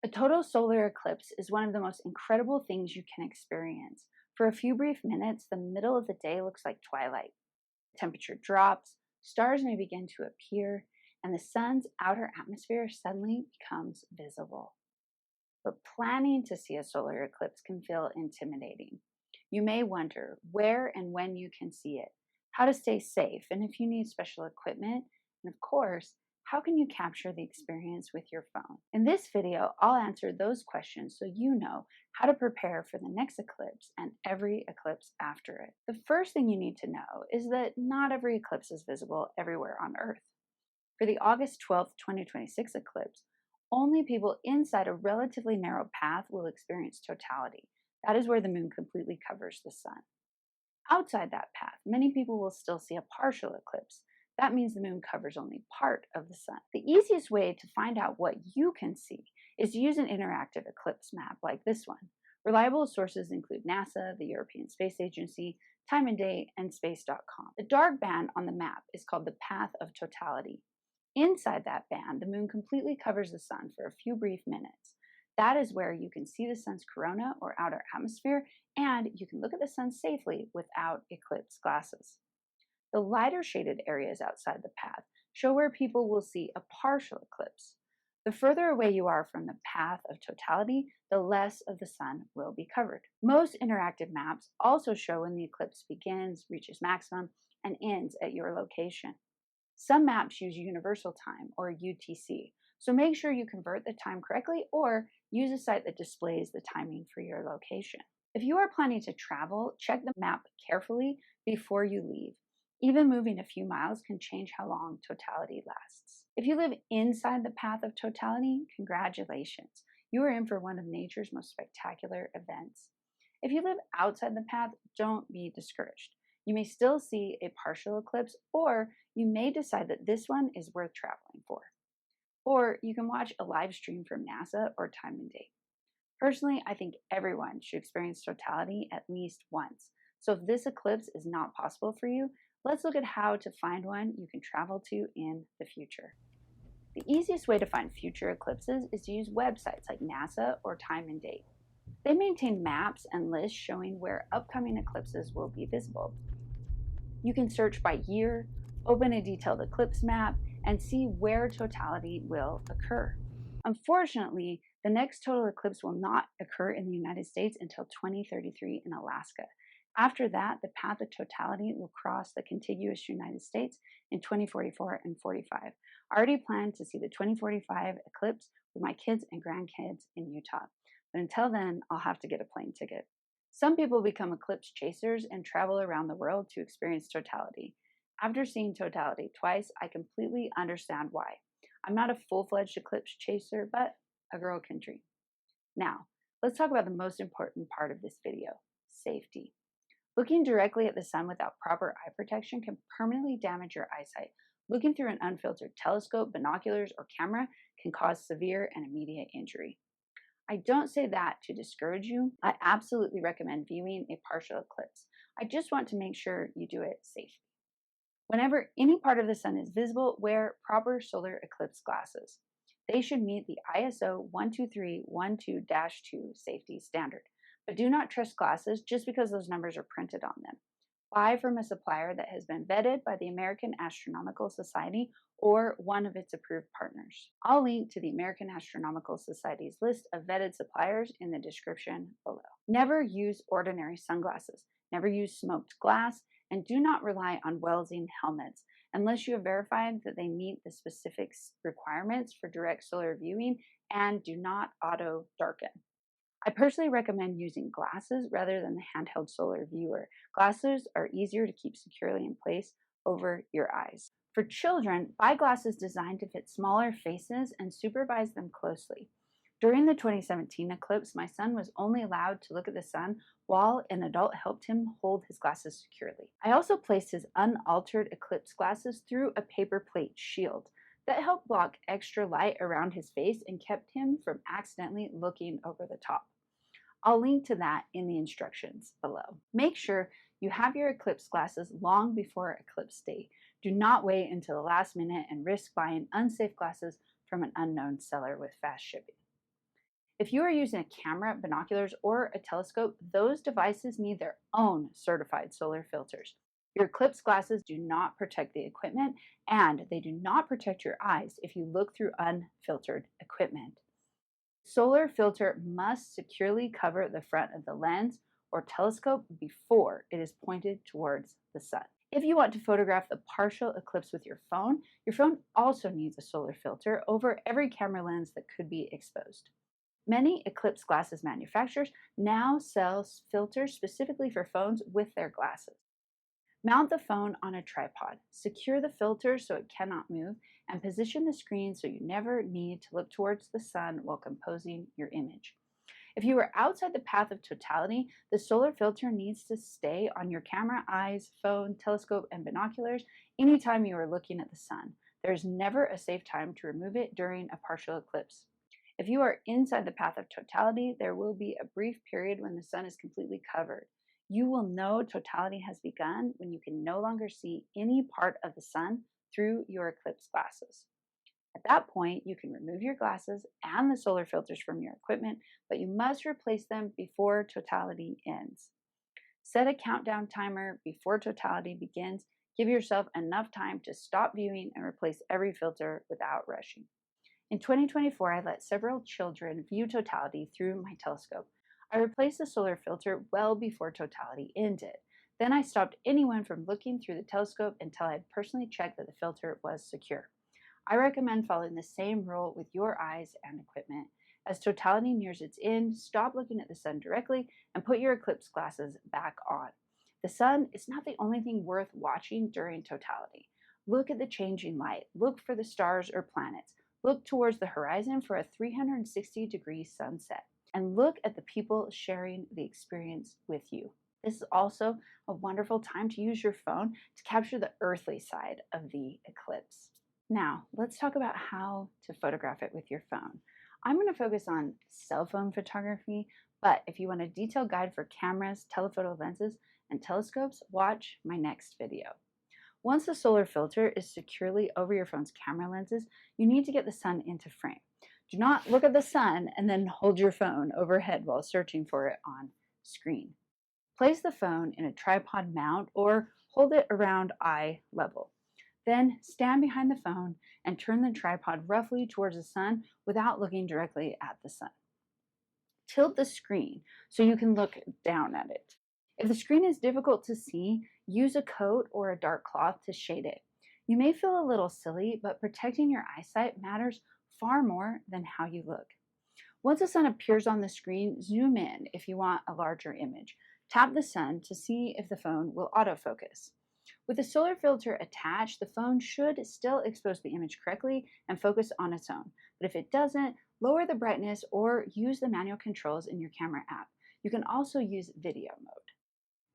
A total solar eclipse is one of the most incredible things you can experience. For a few brief minutes, the middle of the day looks like twilight. Temperature drops, stars may begin to appear, and the sun's outer atmosphere suddenly becomes visible. But planning to see a solar eclipse can feel intimidating. You may wonder where and when you can see it, how to stay safe, and if you need special equipment, and of course, how can you capture the experience with your phone? In this video, I'll answer those questions so you know how to prepare for the next eclipse and every eclipse after it. The first thing you need to know is that not every eclipse is visible everywhere on Earth. For the August 12th, 2026 eclipse, only people inside a relatively narrow path will experience totality. That is where the moon completely covers the sun. Outside that path, many people will still see a partial eclipse. That means the moon covers only part of the sun. The easiest way to find out what you can see is to use an interactive eclipse map like this one. Reliable sources include NASA, the European Space Agency, Time and Date, and Space.com. The dark band on the map is called the path of totality. Inside that band, the moon completely covers the sun for a few brief minutes. That is where you can see the sun's corona or outer atmosphere, and you can look at the sun safely without eclipse glasses. The lighter shaded areas outside the path show where people will see a partial eclipse. The further away you are from the path of totality, the less of the sun will be covered. Most interactive maps also show when the eclipse begins, reaches maximum, and ends at your location. Some maps use universal time or UTC, so make sure you convert the time correctly or use a site that displays the timing for your location. If you are planning to travel, check the map carefully before you leave. Even moving a few miles can change how long totality lasts. If you live inside the path of totality, congratulations. You are in for one of nature's most spectacular events. If you live outside the path, don't be discouraged. You may still see a partial eclipse, or you may decide that this one is worth traveling for. Or you can watch a live stream from NASA or Time and Date. Personally, I think everyone should experience totality at least once. So if this eclipse is not possible for you, let's look at how to find one you can travel to in the future. The easiest way to find future eclipses is to use websites like NASA or Time and Date. They maintain maps and lists showing where upcoming eclipses will be visible. You can search by year, open a detailed eclipse map, and see where totality will occur. Unfortunately, the next total eclipse will not occur in the United States until 2033 in Alaska. After that, the path of totality will cross the contiguous United States in 2044 and 45. I already plan to see the 2045 eclipse with my kids and grandkids in Utah. But until then, I'll have to get a plane ticket. Some people become eclipse chasers and travel around the world to experience totality. After seeing totality twice, I completely understand why. I'm not a full-fledged eclipse chaser, but a girl can dream. Now, let's talk about the most important part of this video, safety. Looking directly at the sun without proper eye protection can permanently damage your eyesight. Looking through an unfiltered telescope, binoculars, or camera can cause severe and immediate injury. I don't say that to discourage you. I absolutely recommend viewing a partial eclipse. I just want to make sure you do it safely. Whenever any part of the sun is visible, wear proper solar eclipse glasses. They should meet the ISO 12312-2 safety standard. But do not trust glasses just because those numbers are printed on them. Buy from a supplier that has been vetted by the American Astronomical Society or one of its approved partners. I'll link to the American Astronomical Society's list of vetted suppliers in the description below. Never use ordinary sunglasses. Never use smoked glass, and do not rely on Welsing helmets unless you have verified that they meet the specific requirements for direct solar viewing and do not auto darken. I personally recommend using glasses rather than the handheld solar viewer. Glasses are easier to keep securely in place over your eyes. For children, buy glasses designed to fit smaller faces and supervise them closely. During the 2017 eclipse, my son was only allowed to look at the sun while an adult helped him hold his glasses securely. I also placed his unaltered eclipse glasses through a paper plate shield that helped block extra light around his face and kept him from accidentally looking over the top. I'll link to that in the instructions below. Make sure you have your eclipse glasses long before eclipse date. Do not wait until the last minute and risk buying unsafe glasses from an unknown seller with fast shipping. If you are using a camera, binoculars, or a telescope, those devices need their own certified solar filters. Your eclipse glasses do not protect the equipment, and they do not protect your eyes if you look through unfiltered equipment. Solar filter must securely cover the front of the lens or telescope before it is pointed towards the sun. If you want to photograph the partial eclipse with your phone also needs a solar filter over every camera lens that could be exposed. Many eclipse glasses manufacturers now sell filters specifically for phones with their glasses. Mount the phone on a tripod, secure the filter so it cannot move, and position the screen so you never need to look towards the sun while composing your image. If you are outside the path of totality, the solar filter needs to stay on your camera, eyes, phone, telescope, and binoculars anytime you are looking at the sun. There is never a safe time to remove it during a partial eclipse. If you are inside the path of totality, there will be a brief period when the sun is completely covered. You will know totality has begun when you can no longer see any part of the sun through your eclipse glasses. At that point, you can remove your glasses and the solar filters from your equipment, but you must replace them before totality ends. Set a countdown timer before totality begins. Give yourself enough time to stop viewing and replace every filter without rushing. In 2024, I let several children view totality through my telescope. I replaced the solar filter well before totality ended. Then I stopped anyone from looking through the telescope until I had personally checked that the filter was secure. I recommend following the same rule with your eyes and equipment. As totality nears its end, stop looking at the sun directly and put your eclipse glasses back on. The sun is not the only thing worth watching during totality. Look at the changing light. Look for the stars or planets. Look towards the horizon for a 360-degree sunset. And look at the people sharing the experience with you. This is also a wonderful time to use your phone to capture the earthly side of the eclipse. Now, let's talk about how to photograph it with your phone. I'm going to focus on cell phone photography, but if you want a detailed guide for cameras, telephoto lenses, and telescopes, watch my next video. Once the solar filter is securely over your phone's camera lenses, you need to get the sun into frame. Do not look at the sun and then hold your phone overhead while searching for it on screen. Place the phone in a tripod mount or hold it around eye level. Then stand behind the phone and turn the tripod roughly towards the sun without looking directly at the sun. Tilt the screen so you can look down at it. If the screen is difficult to see, use a coat or a dark cloth to shade it. You may feel a little silly, but protecting your eyesight matters far more than how you look. Once the sun appears on the screen, zoom in if you want a larger image. Tap the sun to see if the phone will autofocus. With the solar filter attached, the phone should still expose the image correctly and focus on its own. But if it doesn't, lower the brightness or use the manual controls in your camera app. You can also use video mode.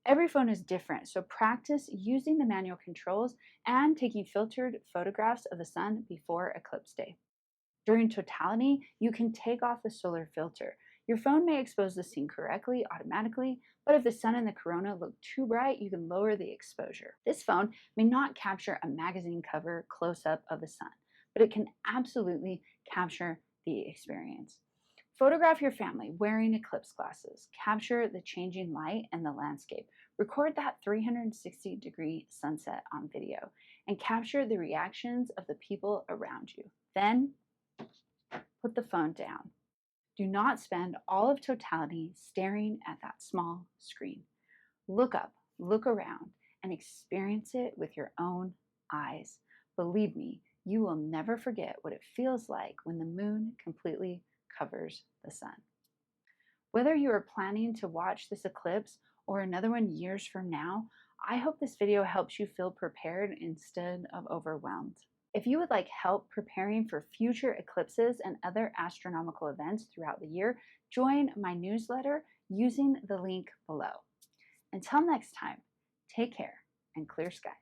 Every phone is different, so practice using the manual controls and taking filtered photographs of the sun before eclipse day. During totality, you can take off the solar filter. Your phone may expose the scene correctly automatically, but if the sun and the corona look too bright, you can lower the exposure. This phone may not capture a magazine cover close-up of the sun, but it can absolutely capture the experience. Photograph your family wearing eclipse glasses. Capture the changing light and the landscape. Record that 360-degree sunset on video and capture the reactions of the people around you. Then put the phone down. Do not spend all of totality staring at that small screen. Look up, look around, and experience it with your own eyes. Believe me, you will never forget what it feels like when the moon completely covers the sun. Whether you are planning to watch this eclipse or another one years from now, I hope this video helps you feel prepared instead of overwhelmed. If you would like help preparing for future eclipses and other astronomical events throughout the year, join my newsletter using the link below. Until next time, take care and clear skies.